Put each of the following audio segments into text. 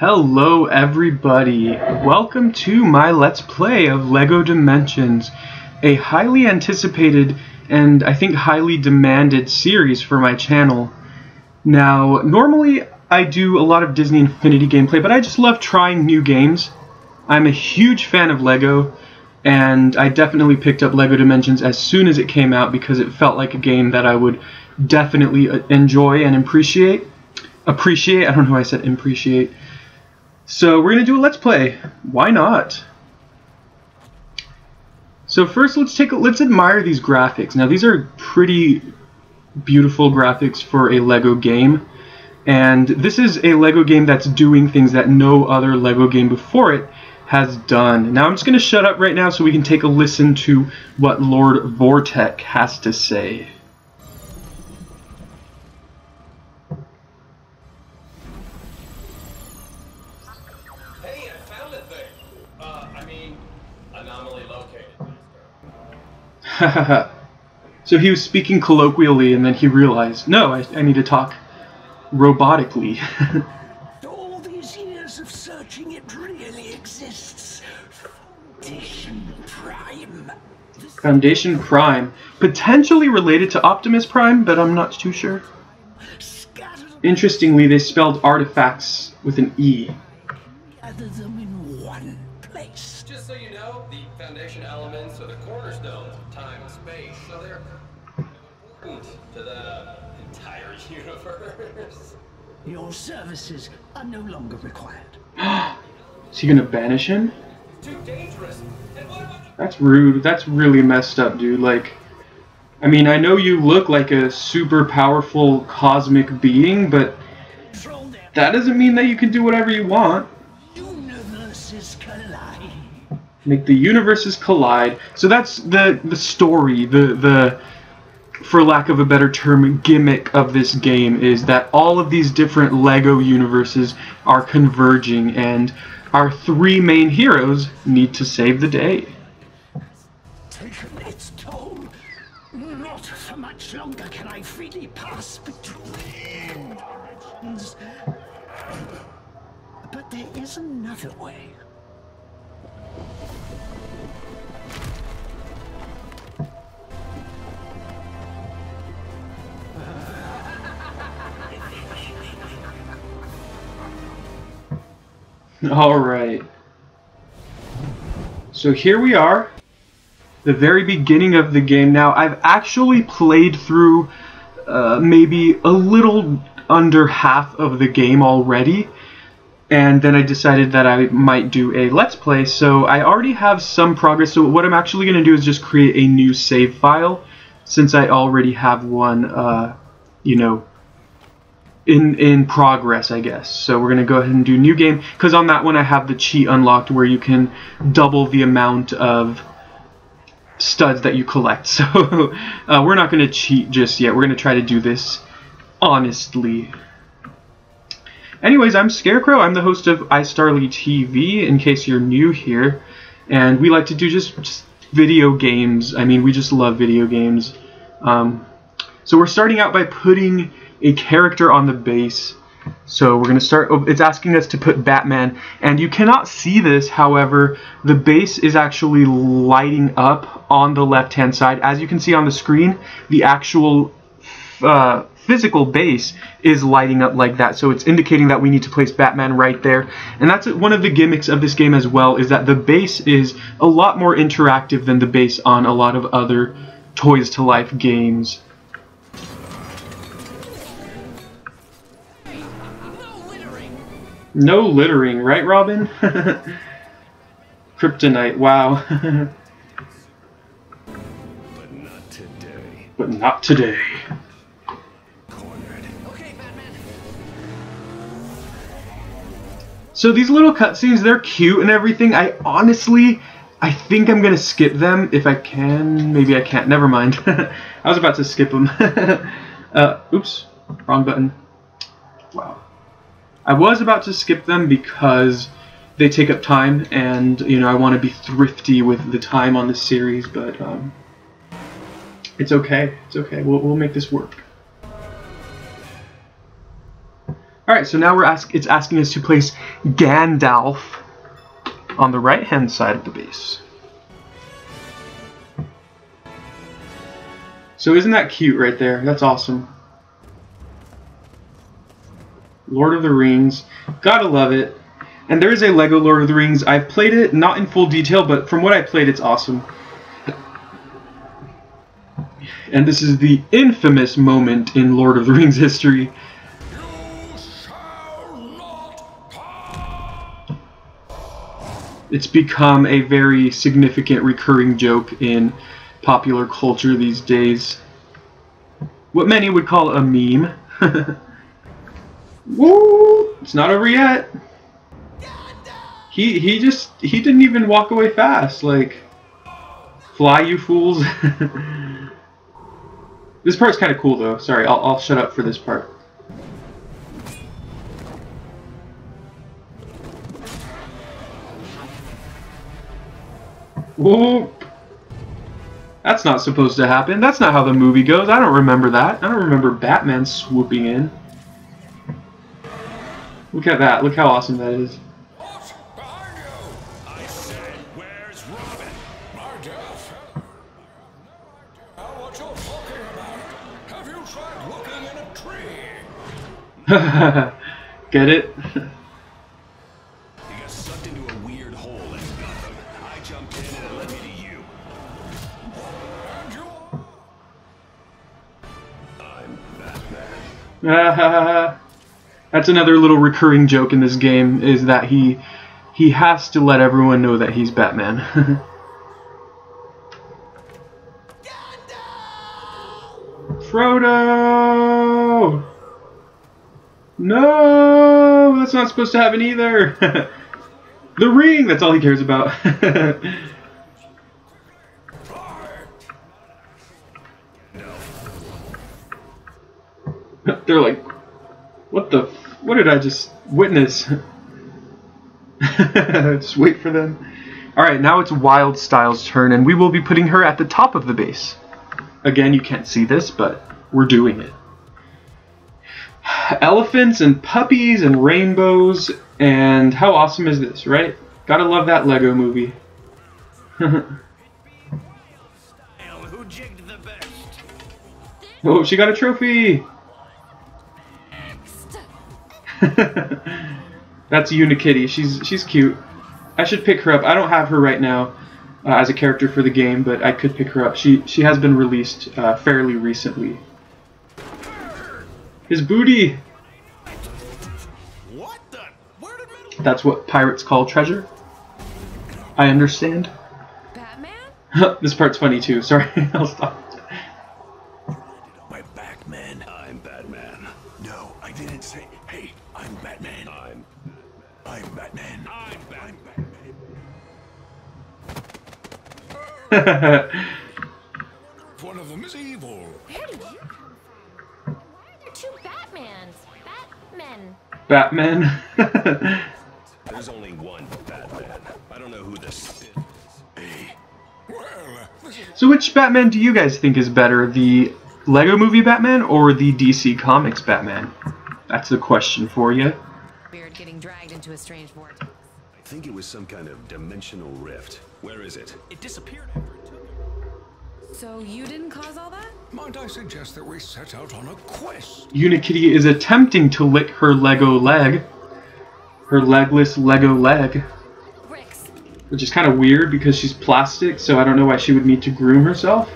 Hello everybody, welcome to my Let's Play of LEGO Dimensions, a highly anticipated and I think highly demanded series for my channel. Now, normally I do a lot of Disney Infinity gameplay, but I just love trying new games. I'm a huge fan of LEGO, and I definitely picked up LEGO Dimensions as soon as it came out because it felt like a game that I would definitely enjoy and appreciate. I don't know why I said appreciate. So we're going to do a Let's Play. Why not? So first let's admire these graphics. Now these are pretty beautiful graphics for a LEGO game. And this is a LEGO game that's doing things that no other LEGO game before it has done. Now I'm just going to shut up right now so we can take a listen to what Lord Vorton has to say. Anomaly located. So he was speaking colloquially, and then he realized, no, I need to talk robotically. All these years of searching, it really exists. Foundation Prime. Foundation Prime. Potentially related to Optimus Prime, but I'm not too sure. Interestingly, they spelled artifacts with an E. Gather them in one place. Just so you know, the foundation elements are the cornerstones of time and space, so they're important to the entire universe. Your services are no longer required. Is he gonna banish him? Too dangerous. And what about That's rude. That's really messed up, dude. Like, I mean, I know you look like a super powerful cosmic being, but that doesn't mean that you can do whatever you want. Universes collide. Make the universes collide. So that's the story, the for lack of a better term, gimmick of this game is that all of these different LEGO universes are converging, and our three main heroes need to save the day. Taken its toll. Not for much longer can I freely pass between dimensions. But there is another way. Alright. So here we are, the very beginning of the game. Now, I've actually played through maybe a little under half of the game already, and then I decided that I might do a Let's Play, so I already have some progress. So what I'm actually going to do is just create a new save file, since I already have one, you know, in progress, I guess. So we're gonna go ahead and do new game, because on that one I have the cheat unlocked where you can double the amount of studs that you collect. So we're not gonna cheat just yet. We're gonna try to do this honestly. Anyways, I'm Scarecrow. I'm the host of iStarly TV, in case you're new here, and we like to do just video games. I mean, we just love video games. So we're starting out by putting a character on the base. So we're going to start, it's asking us to put Batman, and you cannot see this, however, the base is actually lighting up on the left hand side. As you can see on the screen, the actual physical base is lighting up like that, so it's indicating that we need to place Batman right there. And that's one of the gimmicks of this game as well, is that the base is a lot more interactive than the base on a lot of other Toys to Life games. No littering, right, Robin? Kryptonite, wow. But not today. But not today. Cornered. Okay, Batman. So these little cutscenes, they're cute and everything. I think I'm gonna skip them if I can. Maybe I can't. Never mind. I was about to skip them. Oops, wrong button. Wow. I was about to skip them because they take up time, and you know I want to be thrifty with the time on this series, but it's okay. It's okay. We'll make this work. Alright, so now it's asking us to place Gandalf on the right-hand side of the base. So isn't that cute right there? That's awesome. Lord of the Rings. Gotta love it. And there is a Lego Lord of the Rings. I've played it, not in full detail, but from what I played, it's awesome. And this is the infamous moment in Lord of the Rings history. It's become a very significant recurring joke in popular culture these days. What many would call a meme. Woo! It's not over yet. He didn't even walk away fast. Like, fly, you fools. This part's kind of cool though. Sorry, I'll shut up for this part. Whoa! That's not supposed to happen. That's not how the movie goes. I don't remember that. I don't remember Batman swooping in. Look at that. Look how awesome that is. What? Behind you! I said, where's Robin? My dear fellow, I have no idea what you're talking about. Have you tried looking in a tree? Get it? He got sucked into a weird hole in Gotham. I jumped in and it led me to you. And you are? I'm Batman. That's another little recurring joke in this game, is that he has to let everyone know that he's Batman. Frodo! No! That's not supposed to happen either! The ring! That's all he cares about. They're like, what did I just witness? Just wait for them. Alright, now it's Wildstyle's turn, and we will be putting her at the top of the base. Again, you can't see this, but we're doing it. Elephants and puppies and rainbows, and how awesome is this, right? Gotta love that Lego movie. Oh, she got a trophy! That's Unikitty. She's cute. I should pick her up. I don't have her right now as a character for the game, but I could pick her up. She has been released fairly recently. His booty. What the? Where did That's what pirates call treasure. I understand. Batman? This part's funny too. Sorry, I'll stop. my Batman? I'm Batman. No, I didn't say. Hey, I'm Batman. I'm Batman. I'm Batman. One of them is evil. Where did you come from? Why are there two Batmans? Batman. There's only one Batman. I don't know who this is. Hey. Well, So which Batman do you guys think is better? The Lego Movie Batman or the DC Comics Batman? That's the question for you. Weird getting dragged into a strange vortex. I think it was some kind of dimensional rift. Where is it? It disappeared after it took it. So you didn't cause all that? Might I suggest that we set out on a quest? Unikitty is attempting to lick her Lego leg. Her legless Lego leg. Bricks. Which is kind of weird because she's plastic, so I don't know why she would need to groom herself.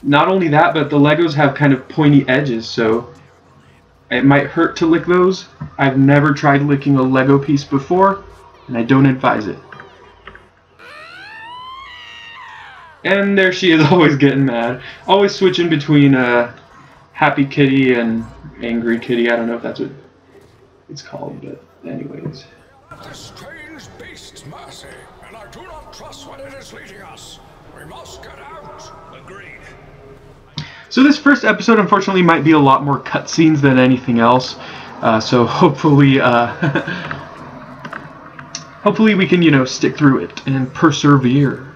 Not only that, but the Legos have kind of pointy edges, so it might hurt to lick those. I've never tried licking a Lego piece before, and I don't advise it. And there she is, always getting mad. Always switching between Happy Kitty and Angry Kitty. I don't know if that's what it's called, but anyways. The strange beast's mercy, and I do not trust when it is leading us. We must get out. Agreed. So this first episode, unfortunately, might be a lot more cutscenes than anything else. So hopefully, hopefully we can, you know, stick through it and persevere.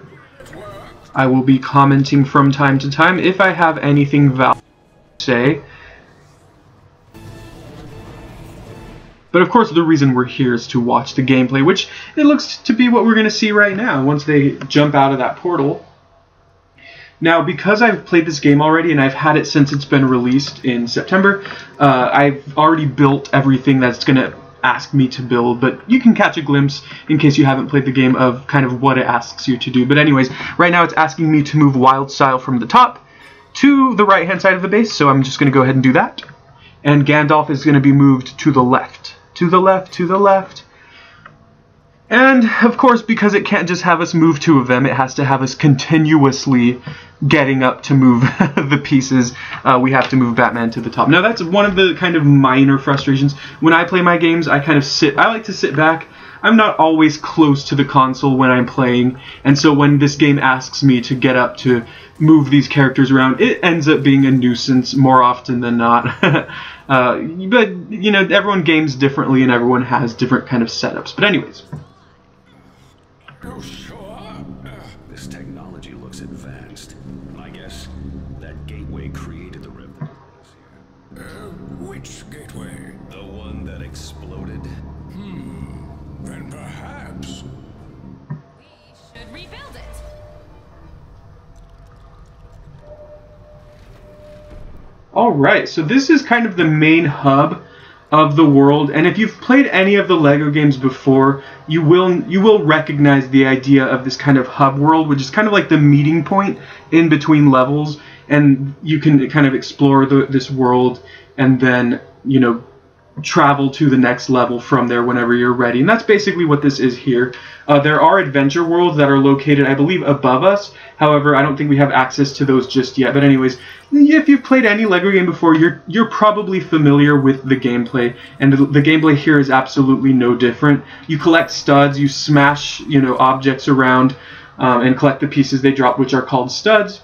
I will be commenting from time to time if I have anything valuable to say. But of course the reason we're here is to watch the gameplay, which it looks to be what we're going to see right now once they jump out of that portal. Now, because I've played this game already and I've had it since it's been released in September, I've already built everything that's going to ask me to build, but you can catch a glimpse in case you haven't played the game of kind of what it asks you to do. But anyways, right now it's asking me to move wild style from the top to the right hand side of the base, so I'm just going to go ahead and do that. And Gandalf is going to be moved to the left, to the left, to the left. And of course, because it can't just have us move two of them, it has to have us continuously getting up to move the pieces. We have to move Batman to the top. Now that's one of the kind of minor frustrations. When I play my games, I like to sit back. I'm not always close to the console when I'm playing, and so when this game asks me to get up to move these characters around, it ends up being a nuisance more often than not. But, you know, everyone games differently and everyone has different kind of setups. But anyways. You sure? This technology looks advanced. I guess that gateway created the rift. Which gateway? The one that exploded. Then perhaps We should rebuild it. Alright, so this is kind of the main hub of the world, and if you've played any of the LEGO games before, you will recognize the idea of this kind of hub world, which is kind of like the meeting point in between levels, and you can kind of explore this world and then, you know, travel to the next level from there whenever you're ready. And that's basically what this is here. There are adventure worlds that are located, I believe, above us. However, I don't think we have access to those just yet. But anyways, if you've played any LEGO game before, you're probably familiar with the gameplay, and the gameplay here is absolutely no different. You collect studs, you smash, you know, objects around, and collect the pieces they drop, which are called studs.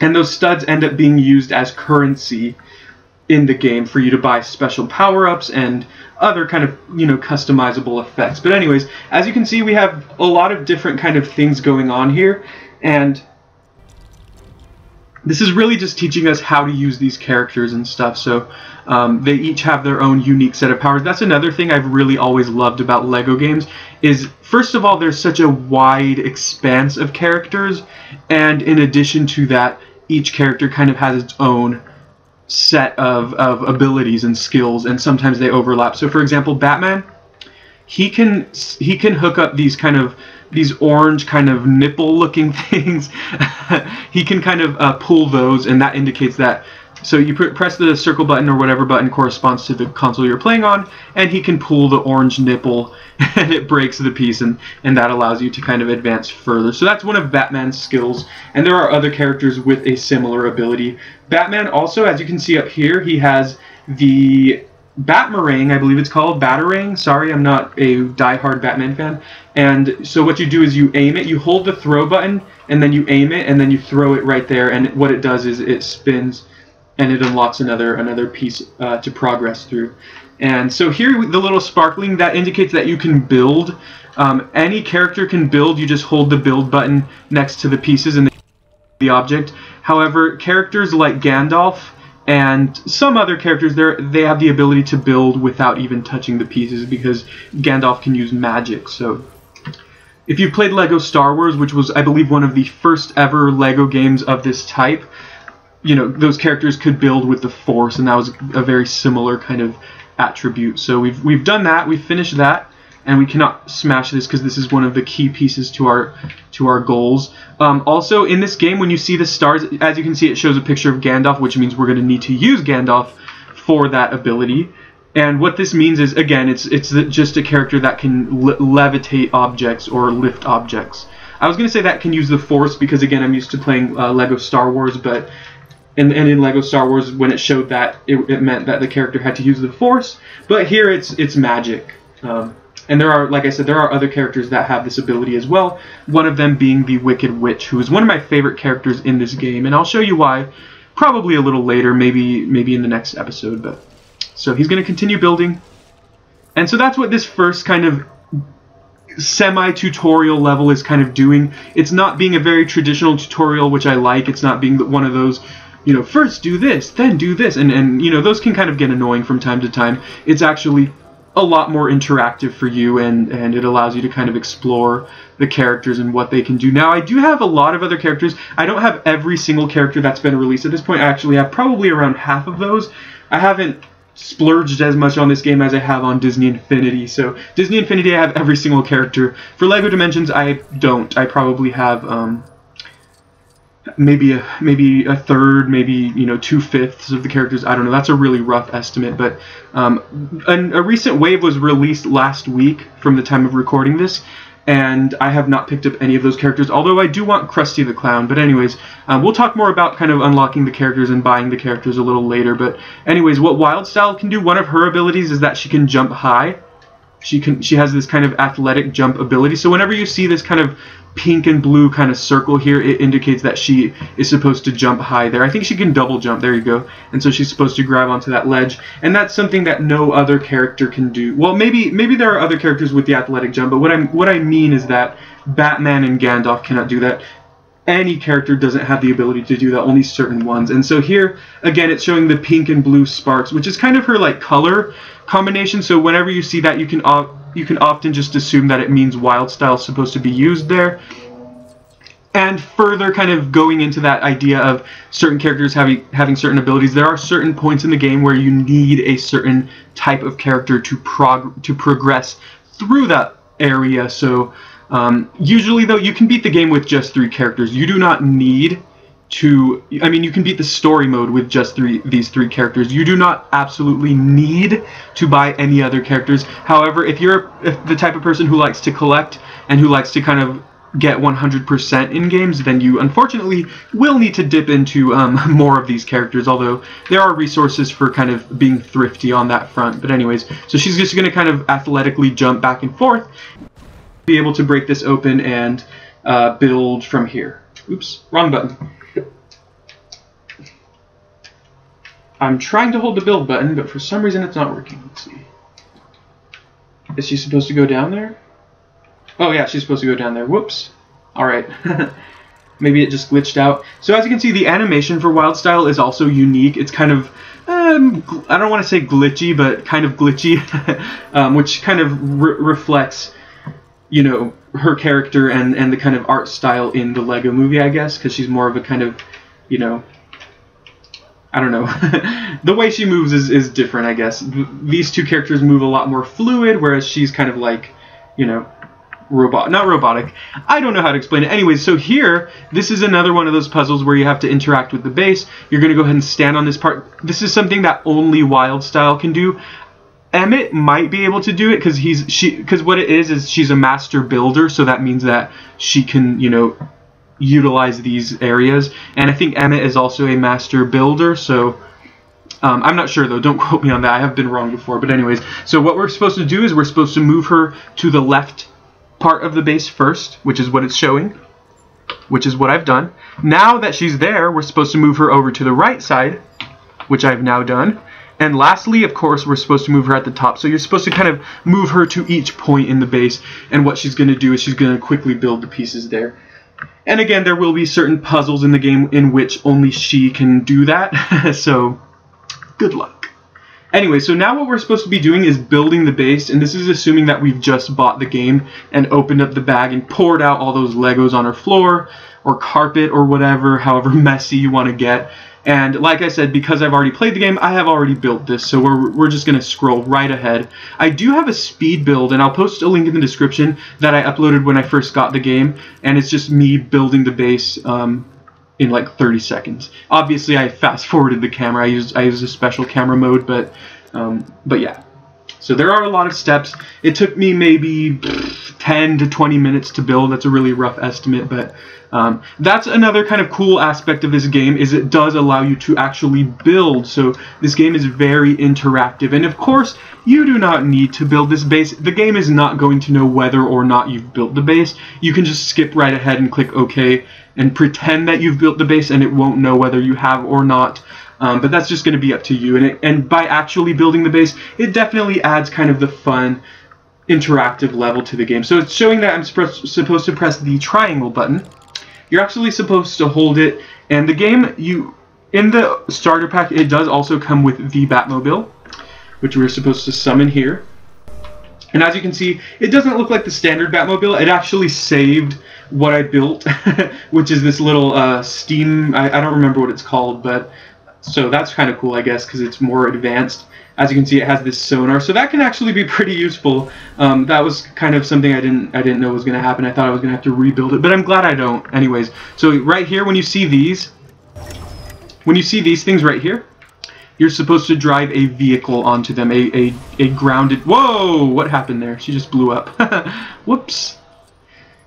And those studs end up being used as currency in the game for you to buy special power-ups and other kind of, you know, customizable effects. But anyways, as you can see, we have a lot of different kind of things going on here, and this is really just teaching us how to use these characters and stuff. So they each have their own unique set of powers. That's another thing I've really always loved about LEGO games is, first of all, there's such a wide expanse of characters, and in addition to that, each character kind of has its own set of abilities and skills, and sometimes they overlap. So for example, Batman, he can hook up these orange kind of nipple looking things. He can kind of pull those, and that indicates that. So you press the circle button or whatever button corresponds to the console you're playing on, and he can pull the orange nipple and it breaks the piece, and that allows you to kind of advance further. So that's one of Batman's skills, and there are other characters with a similar ability. Batman also, as you can see up here, he has the Batmarang, I believe it's called, Batarang. Sorry, I'm not a die-hard Batman fan. And so what you do is you aim it, you hold the throw button, and then you aim it, and then you throw it right there, and what it does is it spins, and it unlocks another piece to progress through. And so here, the little sparkling, that indicates that you can build. Any character can build. You just hold the build button next to the pieces and the object. However, characters like Gandalf and some other characters, they have the ability to build without even touching the pieces, because Gandalf can use magic. So if you've played LEGO Star Wars, which was, I believe, one of the first ever LEGO games of this type, you know, those characters could build with the Force, and that was a very similar kind of attribute. So we've done that, we've finished that, and we cannot smash this because this is one of the key pieces to our goals. Also, in this game, when you see the stars, as you can see, it shows a picture of Gandalf, which means we're going to need to use Gandalf for that ability. And what this means is, again, it's just a character that can levitate objects or lift objects. I was going to say that can use the Force because, again, I'm used to playing LEGO Star Wars, but and in LEGO Star Wars, when it showed that, it meant that the character had to use the Force. But here, it's magic. And there are, like I said, there are other characters that have this ability as well. One of them being the Wicked Witch, who is one of my favorite characters in this game, and I'll show you why probably a little later, maybe in the next episode. But so he's going to continue building, and so that's what this first kind of semi-tutorial level is kind of doing. It's not being a very traditional tutorial, which I like. It's not being one of those, you know, first do this, then do this, and you know, those can kind of get annoying from time to time. It's actually a lot more interactive for you, and it allows you to kind of explore the characters and what they can do. Now, I do have a lot of other characters. I don't have every single character that's been released at this point. I actually have probably around half of those. I haven't splurged as much on this game as I have on Disney Infinity. So Disney Infinity, I have every single character. For LEGO Dimensions, I don't. I probably have maybe a third, maybe 2/5 of the characters. I don't know. That's a really rough estimate, but a recent wave was released last week from the time of recording this, and I have not picked up any of those characters, although I do want Krusty the Clown. But anyways, we'll talk more about kind of unlocking the characters and buying the characters a little later. But anyways, what Wildstyle can do, one of her abilities is that she can jump high. She has this kind of athletic jump ability. So whenever you see this kind of pink and blue kind of circle here, it indicates that she is supposed to jump high there. I think she can double jump. There you go. And so she's supposed to grab onto that ledge, and that's something that no other character can do. Well, maybe there are other characters with the athletic jump, but what I mean is that Batman and Gandalf cannot do that. Any character doesn't have the ability to do that, only certain ones. And so here, again, it's showing the pink and blue sparks, which is kind of her like color combination. So whenever you see that, you can often just assume that it means Wildstyle is supposed to be used there. And further kind of going into that idea of certain characters having certain abilities, there are certain points in the game where you need a certain type of character to progress through that area. So usually, though, you can beat the game with just 3 characters. You do not need to... I mean, you can beat the story mode with just these three characters. You do not absolutely need to buy any other characters. However, if you're the type of person who likes to collect and who likes to kind of get 100% in games, then you unfortunately will need to dip into more of these characters, although there are resources for kind of being thrifty on that front. But anyways, so she's just going to kind of athletically jump back and forth, be able to break this open and build from here. Oops, wrong button. I'm trying to hold the build button, but for some reason it's not working. Let's see. Is she supposed to go down there? Oh yeah, she's supposed to go down there. Whoops. Alright. Maybe it just glitched out. So as you can see, the animation for Wildstyle is also unique. It's kind of, I don't want to say glitchy, but kind of glitchy, which kind of reflects, her character and the kind of art style in the Lego movie, I guess, because she's more of a kind of, I don't know. The way she moves is different, I guess. These two characters move a lot more fluid, whereas she's kind of like, not robotic. I don't know how to explain it. Anyways, so here, this is another one of those puzzles where you have to interact with the base. You're going to go ahead and stand on this part. This is something that only Wildstyle can do. Emmett might be able to do it because what it is she's a master builder, so that means that she can, utilize these areas. And I think Emmett is also a master builder, so I'm not sure though, don't quote me on that, I have been wrong before. But anyways, so what we're supposed to do is we're supposed to move her to the left part of the base first, which is what it's showing, which is what I've done. Now that she's there, we're supposed to move her over to the right side, which I've now done. And lastly, of course, we're supposed to move her at the top. So you're supposed to kind of move her to each point in the base, and what she's going to do is she's going to quickly build the pieces there. And again, there will be certain puzzles in the game in which only she can do that, so good luck. Anyway, so now what we're supposed to be doing is building the base, and this is assuming that we've just bought the game and opened up the bag and poured out all those Legos on our floor or carpet or whatever, however messy you want to get. And like I said, because I've already played the game, I have already built this, so we're just going to scroll right ahead. I do have a speed build, and I'll post a link in the description that I uploaded when I first got the game, and it's just me building the base in like 30 seconds. Obviously, I fast-forwarded the camera. I used a special camera mode, but yeah. So there are a lot of steps. It took me maybe 10 to 20 minutes to build. That's a really rough estimate, but that's another kind of cool aspect of this game, is it does allow you to actually build. So this game is very interactive, and of course you do not need to build this base. The game is not going to know whether or not you've built the base. You can just skip right ahead and click OK and pretend that you've built the base, and it won't know whether you have or not. But that's just going to be up to you. And by actually building the base, it definitely adds kind of the fun, interactive level to the game. So it's showing that I'm supposed to press the triangle button. You're actually supposed to hold it, and the game, in the starter pack, it does also come with the Batmobile, which we're supposed to summon here. And as you can see, it doesn't look like the standard Batmobile. It actually saved what I built, which is this little steam, I don't remember what it's called, but so that's kind of cool, I guess, because it's more advanced. As you can see, it has this sonar, so that can actually be pretty useful. That was kind of something I didn't know was going to happen. I thought I was going to have to rebuild it, but I'm glad I don't. Anyways, so right here, when you see these things right here, you're supposed to drive a vehicle onto them, a grounded... Whoa! What happened there? She just blew up. Whoops.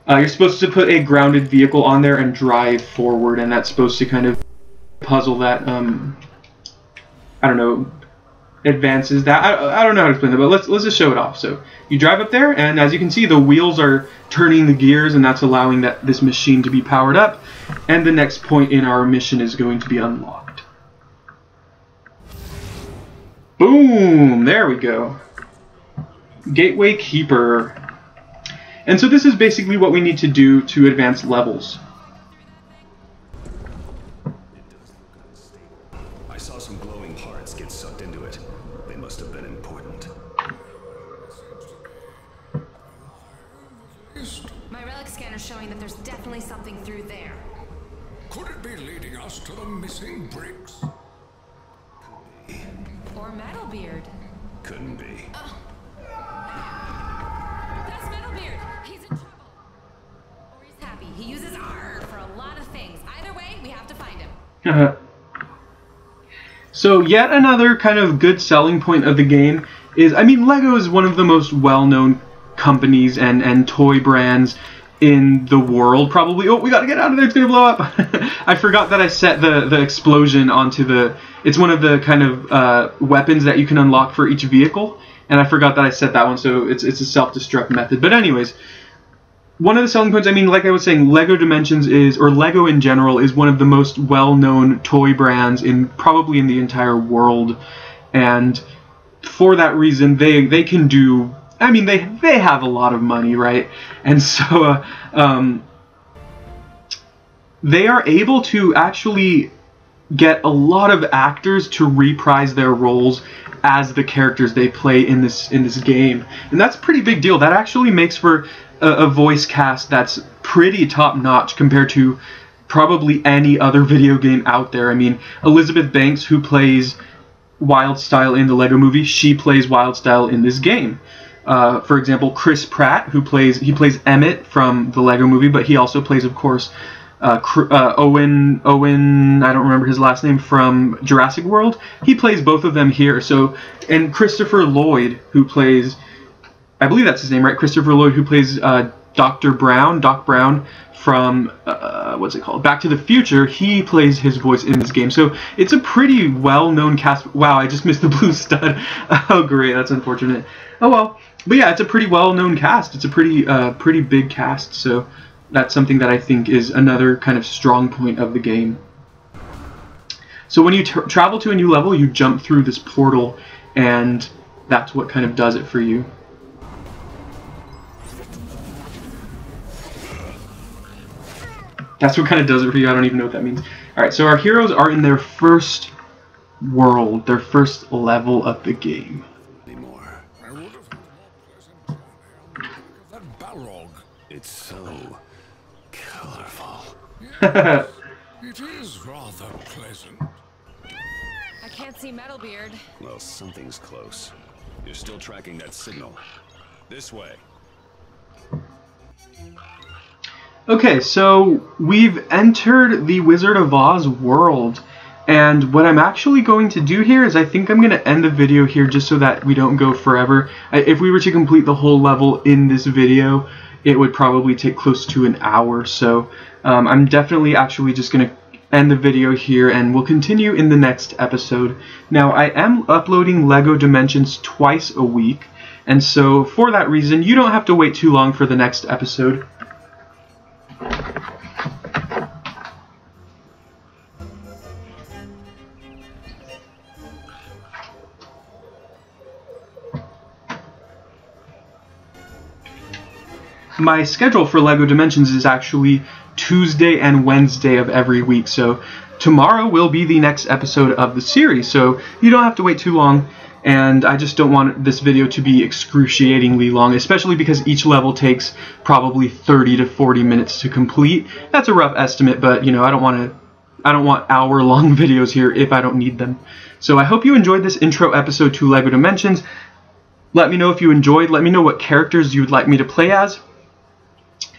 You're supposed to put a grounded vehicle on there and drive forward, and that's supposed to kind of puzzle that, I don't know, advances that. I don't know how to explain that, but let's just show it off. So you drive up there, and as you can see, the wheels are turning the gears, and that's allowing this machine to be powered up, and the next point in our mission is going to be unlocked. Boom! There we go. Gateway Keeper. And so this is basically what we need to do to advance levels. I saw some glowing parts get sucked into it. They must have been important. My relic scanner's showing that there's definitely something through there. Could it be leading us to the missing bricks? Or Metalbeard. Couldn't be. That's Metalbeard. He's in trouble. Or he's happy. He uses R for a lot of things. Either way, we have to find him. So yet another kind of good selling point of the game is, I mean, LEGO is one of the most well-known companies and toy brands in the world, probably. Oh, we gotta get out of there, it's gonna blow up. I forgot that I set the explosion onto the... It's one of the kind of weapons that you can unlock for each vehicle, and I forgot that I set that one, so it's a self-destruct method. But anyways, one of the selling points, I mean, like I was saying, LEGO Dimensions is, or LEGO in general, is one of the most well-known toy brands probably in the entire world, and for that reason, they can do... I mean, they have a lot of money, right? And so they are able to actually get a lot of actors to reprise their roles as the characters they play in this game, and that's a pretty big deal. That actually makes for a voice cast that's pretty top-notch compared to probably any other video game out there. I mean, Elizabeth Banks, who plays Wildstyle in the LEGO Movie, she plays Wildstyle in this game. For example, Chris Pratt, who plays Emmett from the LEGO Movie, but he also plays, of course, Owen, I don't remember his last name, from Jurassic World. He plays both of them here. So, and Christopher Lloyd, who plays, I believe that's his name, right? Christopher Lloyd, who plays Doc Brown from, what's it called? Back to the Future. He plays his voice in this game. So it's a pretty well-known cast. Wow, I just missed the blue stud. Oh, great. That's unfortunate. Oh, well. But yeah, it's a pretty well-known cast. It's a pretty big cast. So that's something that I think is another kind of strong point of the game. So when you travel to a new level, you jump through this portal, and that's what kind of does it for you. That's what kind of does it for you. I don't even know what that means. Alright, so our heroes are in their first world, their first level of the game. I would have that Balrog. It's so colorful. Yeah, it is rather pleasant. I can't see Metalbeard. Well, something's close. You're still tracking that signal. This way. Okay, so we've entered the Wizard of Oz world, and what I'm actually going to do here is I think I'm going to end the video here just so that we don't go forever. If we were to complete the whole level in this video, it would probably take close to an hour, so I'm definitely actually just going to end the video here, and we'll continue in the next episode. Now, I am uploading LEGO Dimensions twice a week, and so for that reason, you don't have to wait too long for the next episode. My schedule for LEGO Dimensions is actually Tuesday and Wednesday of every week, so tomorrow will be the next episode of the series, so you don't have to wait too long. and I just don't want this video to be excruciatingly long, especially because each level takes probably 30 to 40 minutes to complete. That's a rough estimate, but you know, I don't want hour-long videos here if I don't need them. So I hope you enjoyed this intro episode to LEGO Dimensions. Let me know if you enjoyed. Let me know what characters you would like me to play as,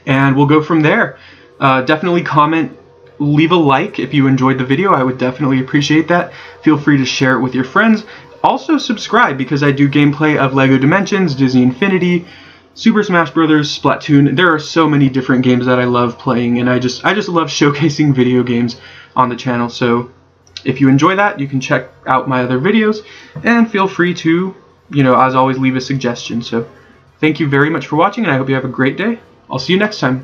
and we'll go from there. Definitely comment, leave a like if you enjoyed the video. I would definitely appreciate that. Feel free to share it with your friends. Also subscribe, because I do gameplay of LEGO Dimensions, Disney Infinity, Super Smash Bros., Splatoon. There are so many different games that I love playing, and I just love showcasing video games on the channel. So if you enjoy that, you can check out my other videos, and feel free to, you know, as always, leave a suggestion. So thank you very much for watching, and I hope you have a great day. I'll see you next time.